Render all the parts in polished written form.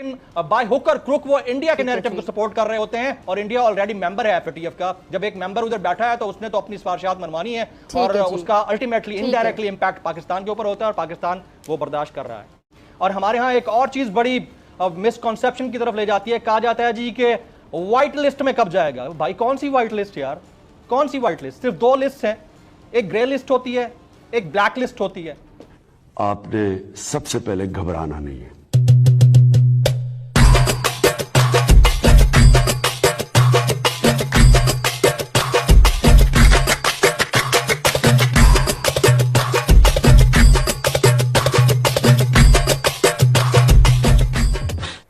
By hook और crook वो India के नैरेटिव को सपोर्ट कर रहे होते हैं, और इंडिया ऑलरेडी मेंबर है एफएटीएफ का। जब एक मेंबर उधर बैठा है तो उसने तो अपनी सिफारिशात मनवानी है, और उसका अल्टीमेटली इनडायरेक्टली इंपैक्ट पाकिस्तान के ऊपर होता है, और पाकिस्तान वो बर्दाश्त कर रहा है। और हमारे यहाँ एक और चीज बड़ी मिसकॉन्सेप्शन की तरफ ले जाती है। कहा जाता है जी कि व्हाइट लिस्ट में कब जाएगा। भाई कौन सी व्हाइट लिस्ट यार, कौन सी व्हाइट लिस्ट? सिर्फ दो लिस्ट हैं, एक ग्रे लिस्ट होती है, एक ब्लैक लिस्ट होती है। आपने सबसे पहले घबराना नहीं है।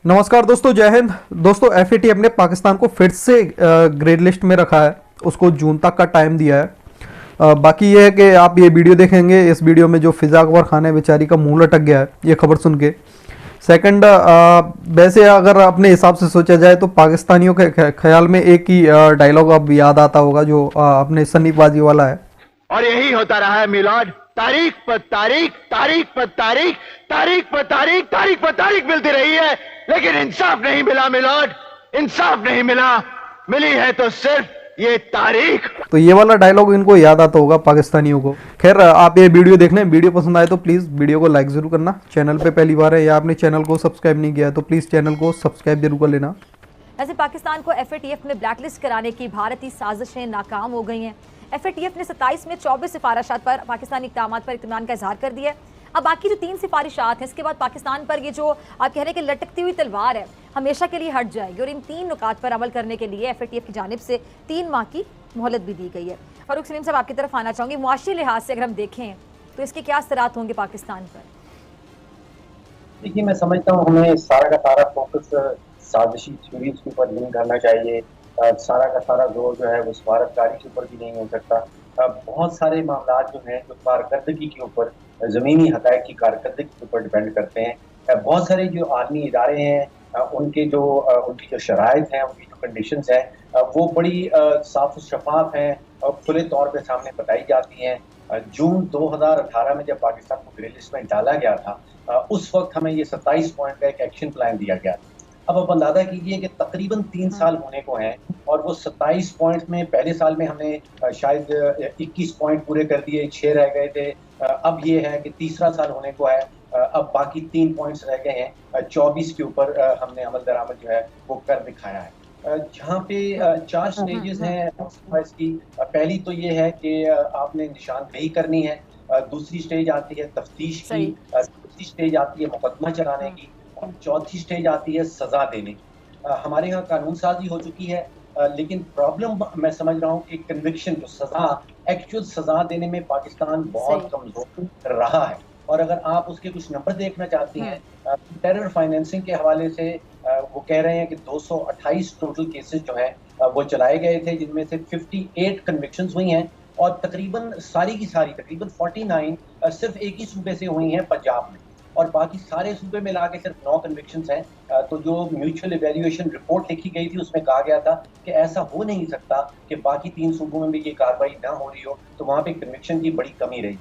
नमस्कार दोस्तों, जय हिंद। दोस्तों एफएटीएफ ने पाकिस्तान को फिर से ग्रे लिस्ट में रखा है, उसको जून तक का टाइम दिया है। बाकी ये है कि आप ये वीडियो देखेंगे, इस वीडियो में जो फिजा अकबर खान है बेचारी का मुंह लटक गया है ये खबर सुन के। सेकंड, वैसे अगर अपने हिसाब से सोचा जाए तो पाकिस्तानियों के ख्याल में एक ही डायलॉग अब याद आता होगा जो अपने सन्नीबाजी वाला है, और यही होता रहा है मिलाद। तारीख पर तारीख, तारीख पर तारीख, तारीख पर तारीख, तारीख पर तारीख मिलती रही है, लेकिन इंसाफ नहीं मिला मिलाद, इंसाफ नहीं मिला। मिली है तो सिर्फ ये तारीख। तो ये वाला डायलॉग इनको याद आता होगा पाकिस्तानियों को। खैर, आप ये वीडियो देख लें। वीडियो पसंद आए तो प्लीज़ वीडियो को लाइक ज़रूर करना। चैनल पे पहली बार है या आपने चैनल को सब्सक्राइब नहीं किया है तो प्लीज़ चैनल को सब्सक्राइब जरूर कर लेना। वैसे पाकिस्तान को एफएटीएफ में ब्लैकलिस्ट कराने की भारतीय साजिशें नाकाम हो गई हैं। एफएटीएफ ने 27 में 24 सिफारिशात पर पाकिस्तानी इक़दामात पर इत्मीनान का इजहार कर दिया है। अब बाकी जो 3 सिफारिशात हैं, इसके बाद पाकिस्तान पर ये जो आप कह रहे हैं कि लटकती हुई तलवार है, हमेशा के लिए हट जाएगी। और इन 3 नुकात पर अमल करने के लिए एफएटीएफ की जानिब से 3 माह की मोहलत भी दी गई है। फारूक सलीम साहब, आपकी तरफ आना चाहूँगी। मुआशी लिहाज से अगर हम देखें तो इसके क्या असरात होंगे पाकिस्तान पर? देखिए, मैं समझता हूँ हमें सारा का सारा फोकस साजिशी थ्योरीज के ऊपर नहीं करना चाहिए। सारा का सारा जोर जो है वो सफारतकारी के ऊपर भी नहीं हो सकता। बहुत सारे मामला जो हैं जो कारकर्दगी के ऊपर, ज़मीनी हक़ाइक़ की कारकर्दगी के ऊपर डिपेंड करते हैं। बहुत सारे जो आलमी इदारे हैं उनकी जो शराइत हैं, उनकी जो कंडीशंस हैं वो बड़ी साफ शफाफ हैं और खुले तौर पे सामने बताई जाती हैं। जून 2018 में जब पाकिस्तान को ग्रे लिस्ट में डाला गया था, उस वक्त हमें ये 27 पॉइंट का एक एक्शन प्लान दिया गया था। अब आप अंदाजा कीजिए कि तकरीबन 3 साल होने को हैं और वो 27 पॉइंट में पहले साल में हमने शायद 21 पॉइंट पूरे कर दिए, 6 रह गए थे। अब ये है कि तीसरा साल होने को है, अब बाकी 3 पॉइंट्स रह गए हैं। 24 के ऊपर हमने अमल दरामद जो है वो कर दिखाया है। जहाँ पे 4 स्टेजेस हैं इसकी। पहली तो ये है कि आपने निशानदेही करनी है, दूसरी स्टेज आती है तफ्तीश की, तीसरी स्टेज आती है मुकदमा चलाने की, और चौथी स्टेज आती है सजा देने। हमारे यहाँ कानून साजी हो चुकी है, लेकिन प्रॉब्लम मैं समझ रहा हूँ कि कन्विक्शन, जो सजा, एक्चुअल सजा देने में पाकिस्तान बहुत कमजोर रहा है। और अगर आप उसके कुछ नंबर देखना चाहती हैं, टेरर फाइनेंसिंग के हवाले से वो कह रहे हैं कि 228 टोटल केसेस जो हैं वो चलाए गए थे, जिनमें से 58 कन्विक्शंस हुई हैं, और तकरीबन सारी की सारी तकरीबन 49 सिर्फ एक ही सूबे से हुई हैं, पंजाब में, और बाकी सारे सूबे मिला के सिर्फ 9 कन्विक्शंस हैं। तो जो म्यूचुअल इवैल्यूएशन रिपोर्ट लिखी गई थी उसमें कहा गया था कि ऐसा हो नहीं सकता कि बाकी 3 सूबों में भी ये कार्रवाई ना हो रही हो, तो वहाँ पे कन्विक्शन की बड़ी कमी रही।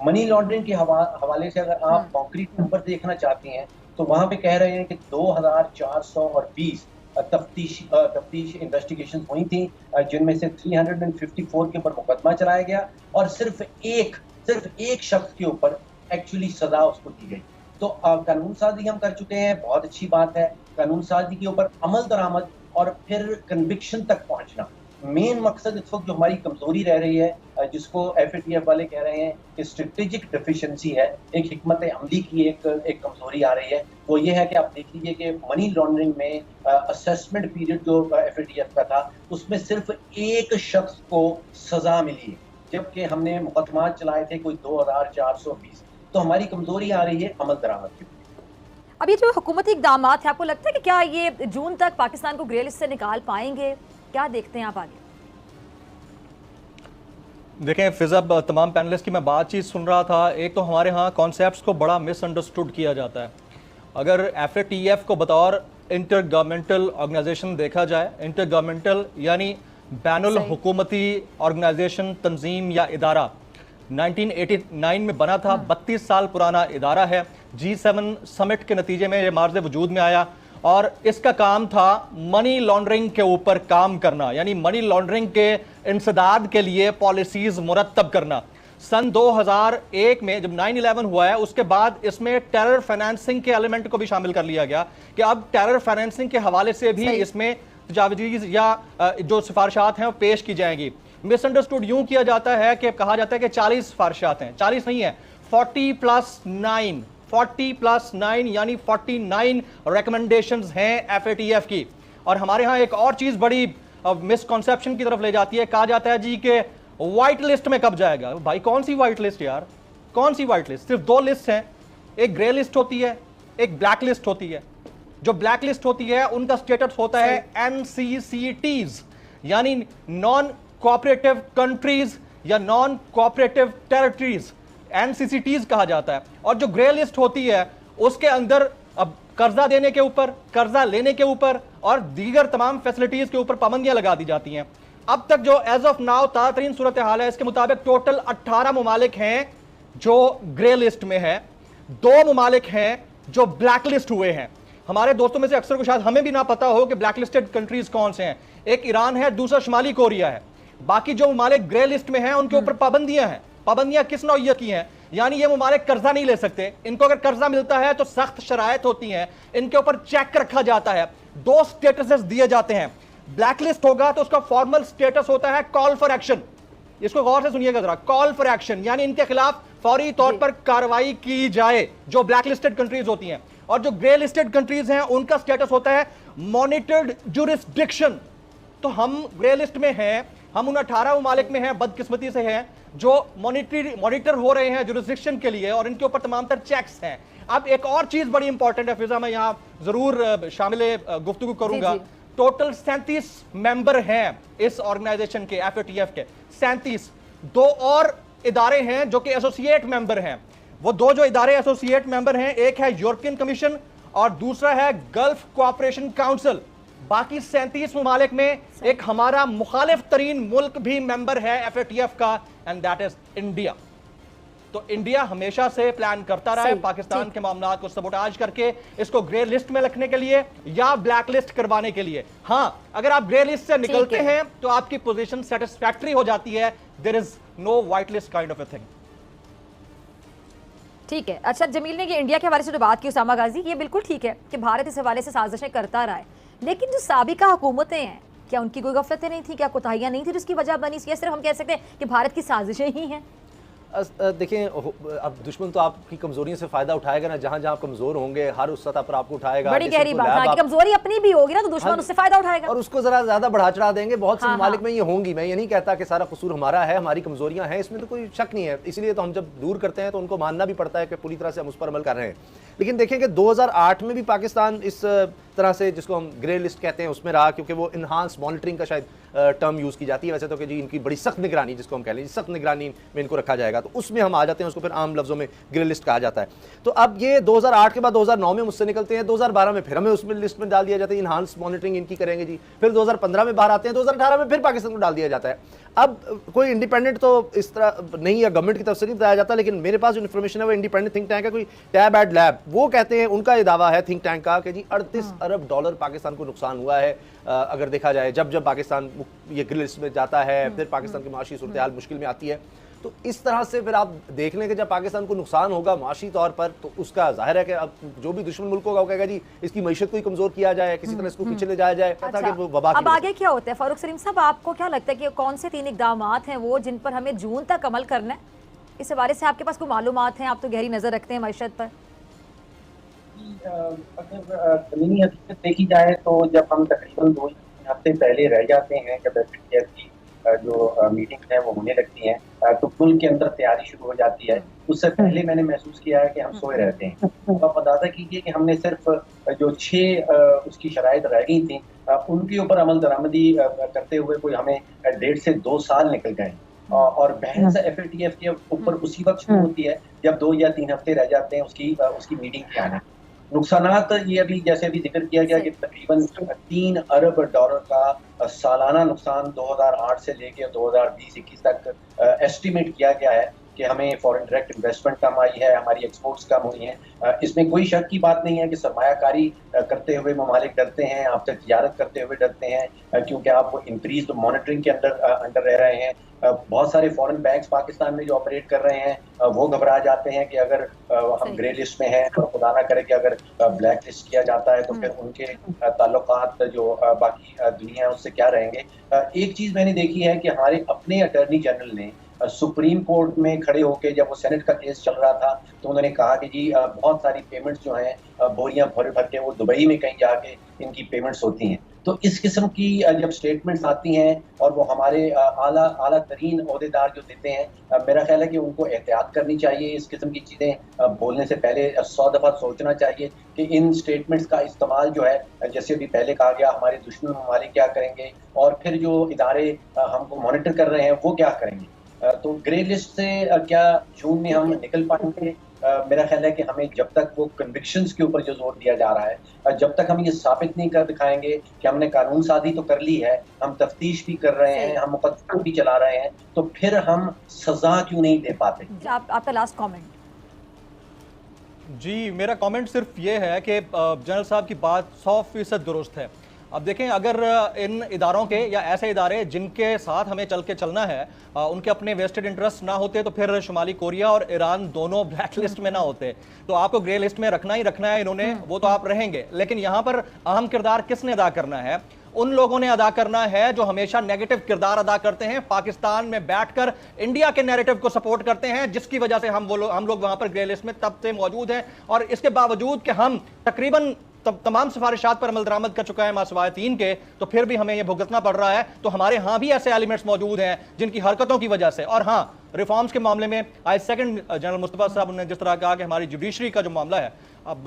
मनी लॉन्ड्रिंग के हवाले से अगर आप कॉन्क्रीट नंबर देखना चाहती हैं तो वहाँ पे कह रहे हैं कि 2420 तफ्तीश इन्वेस्टिगेशन हुई थी, जिनमें से 354 के ऊपर मुकदमा चलाया गया, और सिर्फ एक शख्स के ऊपर एक्चुअली सजा उसको दी गई। तो कानून साजी हम कर चुके हैं, बहुत अच्छी बात है। कानून साजी के ऊपर अमल दरामद और फिर कन्विक्शन तक पहुंचना मेन मकसद इस वक्त जो हमारी कमजोरी रह रही है, जिसको एफएटीएफ वाले कह रहे हैं कि स्ट्रेटेजिक डेफिशिएंसी है, एक हिकमत अमली की एक कमजोरी आ रही है, वो ये है कि आप देख लीजिए कि मनी लॉन्ड्रिंग में असेसमेंट पीरियड जो एफएटीएफ का था उसमें सिर्फ एक शख्स को सजा मिली है, जबकि हमने मुकदमा चलाए थे कोई 2420। तो हमारी कमजोरी आ रही है अमल दरामद की। अब ये जो हुकूमती इक़दाम है, आपको लगता है कि क्या ये जून तक पाकिस्तान को ग्रे लिस्ट से निकाल पाएंगे? क्या देखते हैं आप आगे? देखें फिजा, तमाम पैनलिस्ट की मैं बातचीत सुन रहा था। एक तो हमारे यहाँ कॉन्सेप्ट्स को बड़ा मिसअंडरस्टूड किया जाता है। अगर एफएटीएफ को बतौर इंटर गवर्नमेंटल ऑर्गेनाइजेशन देखा जाए, इंटर गवर्नमेंटल यानी बैनुल हुकूमती ऑर्गेनाइजेशन, तंजीम या इदारा, 1989 में बना था, 32 साल पुराना इदारा है। G7 समिट के नतीजे में ये मार्ज़ वजूद में आया, और इसका काम था मनी लॉन्ड्रिंग के ऊपर काम करना, यानी मनी लॉन्ड्रिंग के इंसदाद के लिए पॉलिसीज मुरत्तब करना। सन 2001 में जब 9/11 हुआ है, उसके बाद इसमें टेरर फाइनेंसिंग के एलिमेंट को भी शामिल कर लिया गया कि अब टेरर फाइनेंसिंग के हवाले से भी इसमें तजावीज़ या जो सिफारिशात हैं वो पेश की जाएंगी। मिसअंडरस्टूड यूं किया जाता है कि कहा जाता है कि 40 सिफारिशात हैं, 40 नहीं है, 40+9 यानी 49 रिकमेंडेशंस हैं FATF की। और हमारे यहाँ एक और चीज बड़ी मिसकॉन्सेप्शन की तरफ ले जाती है, कहा जाता है जी कि व्हाइट लिस्ट में कब जाएगा। भाई कौन सी व्हाइट लिस्ट यार, कौन सी व्हाइट लिस्ट? सिर्फ 2 लिस्ट हैं, एक ग्रे लिस्ट होती है, एक ब्लैक लिस्ट होती है। जो ब्लैक लिस्ट होती है उनका स्टेटस होता है NCCTs, यानी नॉन कोऑपरेटिव कंट्रीज या नॉन कोऑपरेटिव टेरिटरीज, NCCTs कहा जाता है। और जो ग्रे लिस्ट होती है उसके अंदर अब कर्जा देने के ऊपर, कर्जा लेने के ऊपर और दीगर तमाम फैसिलिटीज के ऊपर पाबंदियां लगा दी जाती हैं। अब तक जो एज ऑफ नाउ ताज़ा सूरत हाल है, इसके मुताबिक टोटल 18 ममालिक हैं जो ग्रे लिस्ट में है, 2 ममालिक हैं जो ब्लैक लिस्ट हुए हैं। हमारे दोस्तों में से अक्सर को शायद हमें भी ना पता हो कि ब्लैक लिस्टेड कंट्रीज कौन से हैं। एक ईरान है, दूसरा शुमाली कोरिया है। बाकी जो ममालिक ग्रे लिस्ट में हैं उनके ऊपर पाबंदियां हैं। पाबंदियां किस नौइयत की हैं? यानी ये ममालिक कर्जा नहीं ले सकते, इनको अगर कर्जा मिलता है तो सख्त शरायत होती हैं, इनके ऊपर चेक रखा जाता है, 2 स्टेटसेस दिए जाते हैं। ब्लैक लिस्ट होगा तो उसका फॉर्मल स्टेटस होता है कॉल फॉर एक्शन। इसको गौर से सुनिएगा जरा, कॉल फॉर एक्शन यानी इनके खिलाफ फौरी तौर पर कार्रवाई की जाए, जो ब्लैक लिस्टेड कंट्रीज होती हैं। और जो ग्रे लिस्टेड कंट्रीज हैं उनका स्टेटस होता है मॉनिटर्ड जुरिस्डिक्शन। तो हम ग्रे लिस्ट में हैं, हम उन 18 ममालिक में हैं, बदकिस्मती से हैं, जो मॉनिटर हो रहे हैं जुरिस्डिक्शन के लिए और इनके ऊपर तमाम तर चेक्स हैं। अब एक और चीज बड़ी इंपॉर्टेंट है फिजा, मैं यहां जरूर शामिल गुफ्तगू करूंगा। टोटल 37 मेंबर हैं इस ऑर्गेनाइजेशन के, FATF के 37। 2 और इदारे हैं जो कि एसोसिएट मेंबर हैं। वो 2 जो इदारे एसोसिएट मेंबर हैं, एक है यूरोपियन कमीशन और दूसरा है गल्फ कोऑपरेशन काउंसिल। बाकी 37 ममालिक में एक हमारा मुखालिफ तरीन मुल्क भी मेंबर है FATF का, एंड दैट इज इंडिया। तो इंडिया हमेशा से प्लान करता रहा है पाकिस्तान के मामलात को सबोटाज करके इसको ग्रे लिस्ट में रखने के लिए या ब्लैक लिस्ट करवाने के लिए। हां, अगर आप ग्रे लिस्ट से निकलते हैं तो आपकी पोजीशन सेटिस्फैक्टरी हो जाती है, there is no white list kind of a thing. ठीक है। अच्छा, जमील ने ये इंडिया के हवाले से जो बात की उसामा गाजी, ये बिल्कुल ठीक है कि भारत इस हवाले से साजिशें करता रहा है, लेकिन जो साबिका हुकूमतें हैं, क्या उनकी कोई गफलतें नहीं थी, क्या कोताहियां नहीं थी जिसकी वजह बनी? या सिर्फ हम कह सकते हैं कि भारत की साजिशें ही हैं? देखें, अब दुश्मन तो आपकी कमजोरियों से फायदा उठाएगा ना, जहां जहां आप कमजोर होंगे हर उस सतह पर आपको उठाएगा। बड़ी गहरी बात है कि कमजोरी अपनी भी होगी ना तो दुश्मन उससे फायदा उठाएगा और उसको जरा ज्यादा बढ़ा चढ़ा देंगे। बहुत से ममालिक में ये होंगी, मैं ये नहीं कहता कि सारा कसूर हमारा है, हमारी कमजोरियां हैं, इसमें तो कोई शक नहीं है। इसलिए तो हम जब दूर करते हैं तो उनको मानना भी पड़ता है कि पूरी तरह से हम उस पर अमल कर रहे हैं। लेकिन देखें कि 2008 में भी पाकिस्तान इस तरह से, जिसको हम ग्रे लिस्ट कहते हैं, उसमें रहा, क्योंकि वो इन्हांस मॉनिटरिंग का शायद टर्म यूज़ की जाती है वैसे तो, कि जी इनकी बड़ी सख्त निगरानी, जिसको हम कह लें सख्त निगरानी में इनको रखा जाएगा, तो उसमें हम आ जाते हैं, उसको फिर आम लफ्ज़ों में ग्रे लिस्ट कहा जाता है। तो अब ये 2008 के बाद 2009 में मुझसे निकलते हैं, 2012 में फिर हमें उसमें लिस्ट में डाल दिया जाता है, इन्हांस मॉनिटरिंग इनकी करेंगे जी। फिर 2015 में बाहर आते हैं, 2018 में फिर पाकिस्तान को डाल दिया जाता है। अब कोई इंडिपेंडेंट तो इस तरह नहीं है, गवर्नमेंट की तरफ से नहीं बताया जाता, लेकिन मेरे पास जो इन्फॉर्मेशन है वो इंडिपेंडेंट थिंक टैंक है, कोई टैब एड लैब, वो कहते हैं, उनका ये दावा है थिंक टैंक का कि जी 38 अरब डॉलर पाकिस्तान को नुकसान हुआ है। अगर देखा जाए जब जब पाकिस्तान ये ग्रे लिस्ट में जाता है, फिर पाकिस्तान की माशी सूरत हाल मुश्किल में आती है। तो इस तरह से फिर आप देख लें कि जब पाकिस्तान को नुकसान होगा माशी तौर पर, तो उसका जाहिर है कि अब जो भी दुश्मन मुल्क होगा वो कहेगा जी इसकी मईशत को ही कमजोर किया जाए, किसी तरह इसको पीछे ले जाया जाए। अच्छा, अब आगे क्या होता है फारूक सलीम साहब, आपको क्या लगता है कि कौन से 3 इकदाम हैं वो जिन पर हमें जून तक अमल करना है? इस हवाले से आपके पास कोई मालूमात हैं? आप तो गहरी नजर रखते हैं मईशत पर। अगर ज़मीनी हकीकत देखी जाए तो जब हम तकरीबन 2 हफ्ते पहले रह जाते हैं, जब FATF की जो मीटिंग है वो होने लगती हैं, तो मुल्क के अंदर तैयारी शुरू हो जाती है। उससे पहले मैंने महसूस किया है कि हम सोए रहते हैं। तो आप अंदाजा कीजिए कि हमने सिर्फ जो 6 उसकी शराइत रह गई थी, उनके ऊपर अमल दरामदी करते हुए कोई हमें 1.5 से 2 साल निकल गए। और बहस FATF के ऊपर उसी वक्त शुरू होती है जब 2 या 3 हफ्ते रह जाते हैं उसकी मीटिंग के आने। नुकसानात ये अभी जैसे अभी जिक्र किया गया कि तकरीबन 3 अरब डॉलर का सालाना नुकसान 2008 से लेकर 2020-21 तक एस्टिमेट किया गया है। कि हमें फॉरेन डायरेक्ट इन्वेस्टमेंट कम आई है, हमारी एक्सपोर्ट्स कम हुई हैं। इसमें कोई शक की बात नहीं है कि सरमायाकारी करते हुए ममालिक डरते हैं, आपसे तिजारत करते हुए डरते हैं, क्योंकि आप इंक्रीज मॉनिटरिंग के अंडर रह रहे हैं। बहुत सारे फॉरेन बैंक्स पाकिस्तान में जो ऑपरेट कर रहे हैं वो घबरा जाते हैं कि अगर हम ग्रे लिस्ट में हैं और खुदा ना करे कि अगर ब्लैक लिस्ट किया जाता है तो फिर उनके ताल्लुकात जो बाकी दुनिया है उससे क्या रहेंगे। एक चीज मैंने देखी है कि हमारे अपने अटॉर्नी जनरल ने सुप्रीम कोर्ट में खड़े होकर जब वो सेनेट का केस चल रहा था तो उन्होंने कहा कि जी बहुत सारी पेमेंट्स जो हैं बोरियां भर भर के वो दुबई में कहीं जाके इनकी पेमेंट्स होती हैं। तो इस किस्म की जब स्टेटमेंट्स आती हैं और वो हमारे आला तरीन ओहदेदार जो देते हैं, मेरा ख्याल है कि उनको एहतियात करनी चाहिए। इस किस्म की चीज़ें बोलने से पहले 100 दफ़ा सोचना चाहिए कि इन स्टेटमेंट्स का इस्तेमाल जो है, जैसे अभी पहले कहा गया, हमारे दुश्मन ममालिक क्या करेंगे और फिर जो इदारे हमको मॉनिटर कर रहे हैं वो क्या करेंगे। तो ग्रे लिस्ट से क्या जून में हम निकल पाएंगे? मेरा ख्याल है कि हमें जब तक वो कन्विक्शंस के ऊपर जो जोर दिया जा रहा है, जब तक हम ये साबित नहीं कर दिखाएंगे कि हमने कानून साजी तो कर ली है, हम तफ्तीश भी कर रहे हैं, हम मुकदमा भी चला रहे हैं, तो फिर हम सजा क्यों नहीं दे पाते? आपका लास्ट कमेंट। जी, मेरा कमेंट सिर्फ ये है कि जनरल साहब की बात 100% दुरुस्त है। अब देखें, अगर इन इदारों के या ऐसे इदारे जिनके साथ हमें चल के चलना है उनके अपने वेस्टेड इंटरेस्ट ना होते तो फिर शुमाली कोरिया और ईरान दोनों ब्लैक लिस्ट में ना होते। तो आपको ग्रे लिस्ट में रखना ही रखना है इन्होंने, वो तो आप रहेंगे, लेकिन यहाँ पर अहम किरदार किसने अदा करना है? उन लोगों ने अदा करना है जो हमेशा नेगेटिव किरदार अदा करते हैं, पाकिस्तान में बैठकर इंडिया के नैरेटिव को सपोर्ट करते हैं, जिसकी वजह से हम लोग वहां पर ग्रे लिस्ट में तब से मौजूद हैं। और इसके बावजूद कि हम तकरीबन तमाम सिफारिशात पर अमल दरामद कर चुका है मासवाए 3 के, तो फिर भी हमें यह भुगतना पड़ रहा है। तो हमारे यहां भी ऐसे एलिमेंट्स मौजूद हैं जिनकी हरकतों की वजह से। और हाँ, रिफॉर्म्स के मामले में आई सेकंड जनरल मुस्तफा साहब ने जिस तरह कहा कि हमारी जुडिशरी का जो मामला है, अब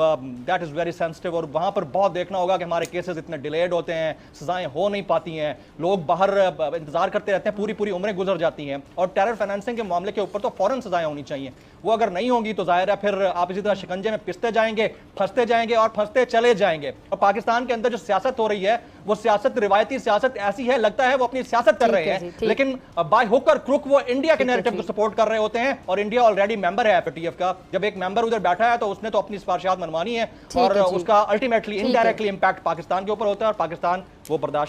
दैट इज़ वेरी सेंसिटिव, और वहाँ पर बहुत देखना होगा कि हमारे केसेस इतने डिलेड होते हैं, सजाएं हो नहीं पाती हैं, लोग बाहर इंतजार करते रहते हैं, पूरी पूरी उम्रें गुजर जाती हैं। और टेरर फाइनेंसिंग के मामले के ऊपर तो फौरन सजाएं होनी चाहिए। वो अगर नहीं होंगी तो जाहिर है फिर आप इसी तरह शिकंजे में पिसते जाएंगे, फंसते जाएंगे और फंसते चले जाएंगे। और पाकिस्तान के अंदर जो सियासत हो रही है वो सियासत, रिवायती सियासत ऐसी है, लगता है वो अपनी सियासत कर रहे हैं, लेकिन बाय हुक और क्रुक वो इंडिया के नैरेटिव को सपोर्ट कर रहे होते हैं। और इंडिया ऑलरेडी मेंबर है एफएटीएफ का। जब एक मेंबर उधर बैठा है तो उसने तो अपनी सिफारिशात मनवानी है और उसका अल्टीमेटली इनडायरेक्टली इंपैक्ट पाकिस्तान के ऊपर होता है और पाकिस्तान वो बर्दाश्त